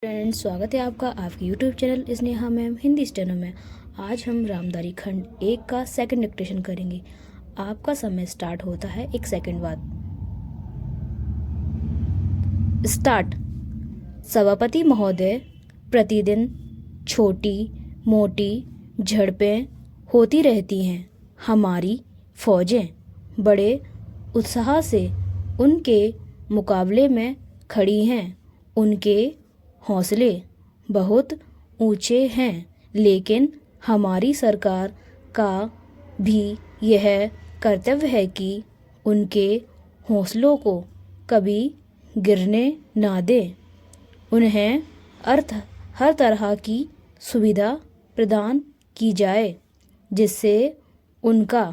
Friends, स्वागत है आपका आपके YouTube channel Sneha ma'am Hindi steno में। आज हम रामधारी खंड 1 का सेकंड डिक्टेशन करेंगे। आपका समय स्टार्ट होता है 1 सेकंड बाद। स्टार्ट। सभापति महोदय, प्रतिदिन छोटी मोटी झड़पें होती रहती हैं। हमारी फौजें बड़े उत्साह से उनके मुकाबले में खड़ी हैं। उनके हौसले बहुत ऊंचे हैं, लेकिन हमारी सरकार का भी यह कर्तव्य है कि उनके हौसलों को कभी गिरने ना दें। उन्हें हर तरह की सुविधा प्रदान की जाए जिससे उनका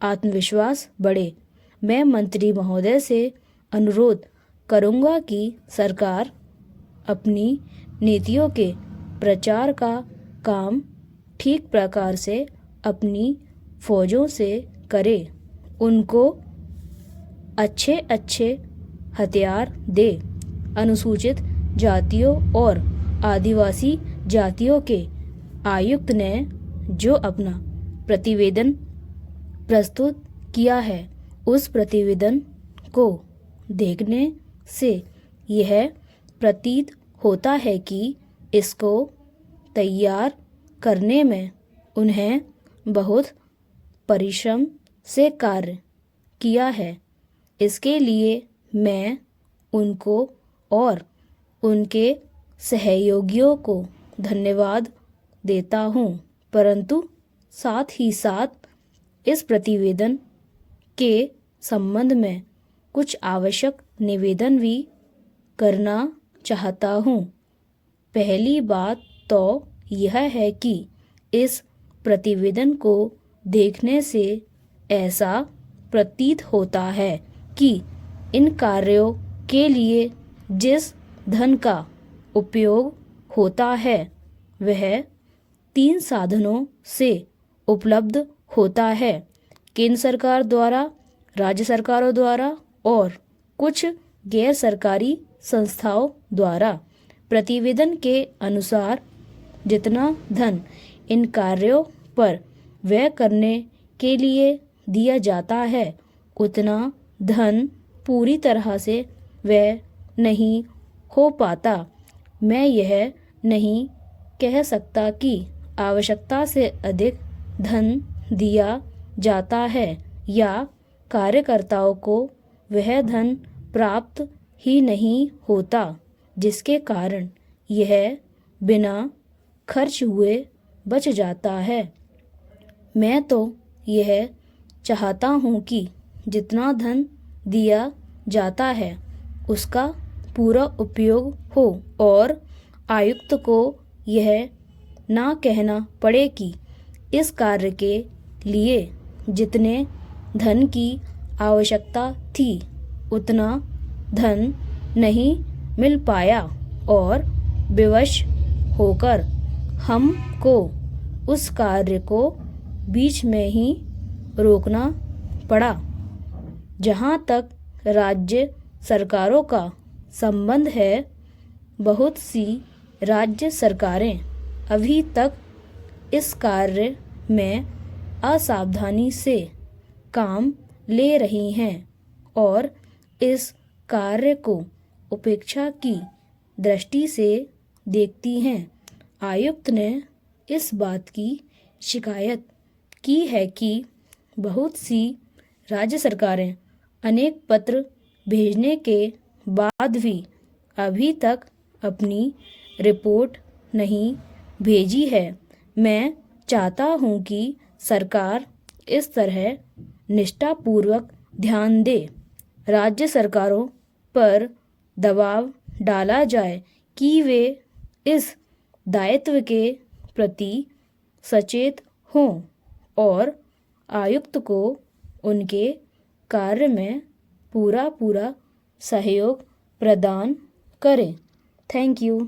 आत्मविश्वास बढ़े। मैं मंत्री महोदय से अनुरोध करूंगा कि सरकार अपनी नीतियों के प्रचार का काम ठीक प्रकार से अपनी फौजों से करे। उनको अच्छे हथियार दे। अनुसूचित जातियों और आदिवासी जातियों के आयुक्त ने जो अपना प्रतिवेदन प्रस्तुत किया है, उस प्रतिवेदन को देखने से यह प्रतीत होता है कि इसको तैयार करने में उन्हें बहुत परिश्रम से कार्य किया है। इसके लिए मैं उनको और उनके सहयोगियों को धन्यवाद देता हूँ, परंतु साथ ही साथ इस प्रतिवेदन के संबंध में कुछ आवश्यक निवेदन भी करना चाहता हूँ। पहली बात तो यह है कि इस प्रतिवेदन को देखने से ऐसा प्रतीत होता है कि इन कार्यों के लिए जिस धन का उपयोग होता है वह 3 साधनों से उपलब्ध होता है: केंद्र सरकार द्वारा, राज्य सरकारों द्वारा और कुछ गैर सरकारी संस्थाओं द्वारा। प्रतिवेदन के अनुसार जितना धन इन कार्यों पर व्यय करने के लिए दिया जाता है, उतना धन पूरी तरह से व्यय नहीं हो पाता। मैं यह नहीं कह सकता कि आवश्यकता से अधिक धन दिया जाता है या कार्यकर्ताओं को वह धन प्राप्त ही नहीं होता, जिसके कारण यह बिना खर्च हुए बच जाता है। मैं तो यह चाहता हूँ कि जितना धन दिया जाता है उसका पूरा उपयोग हो और आयुक्त को यह ना कहना पड़े कि इस कार्य के लिए जितने धन की आवश्यकता थी उतना धन नहीं मिल पाया और विवश होकर हमको उस कार्य को बीच में ही रोकना पड़ा। जहाँ तक राज्य सरकारों का संबंध है, बहुत सी राज्य सरकारें अभी तक इस कार्य में असावधानी से काम ले रही हैं और इस कार्य को उपेक्षा की दृष्टि से देखती हैं। आयुक्त ने इस बात की शिकायत की है कि बहुत सी राज्य सरकारें अनेक पत्र भेजने के बाद भी अभी तक अपनी रिपोर्ट नहीं भेजी है। मैं चाहता हूँ कि सरकार इस तरह निष्ठापूर्वक ध्यान दे। राज्य सरकारों पर दबाव डाला जाए कि वे इस दायित्व के प्रति सचेत हों और आयुक्त को उनके कार्य में पूरा सहयोग प्रदान करें। Thank you.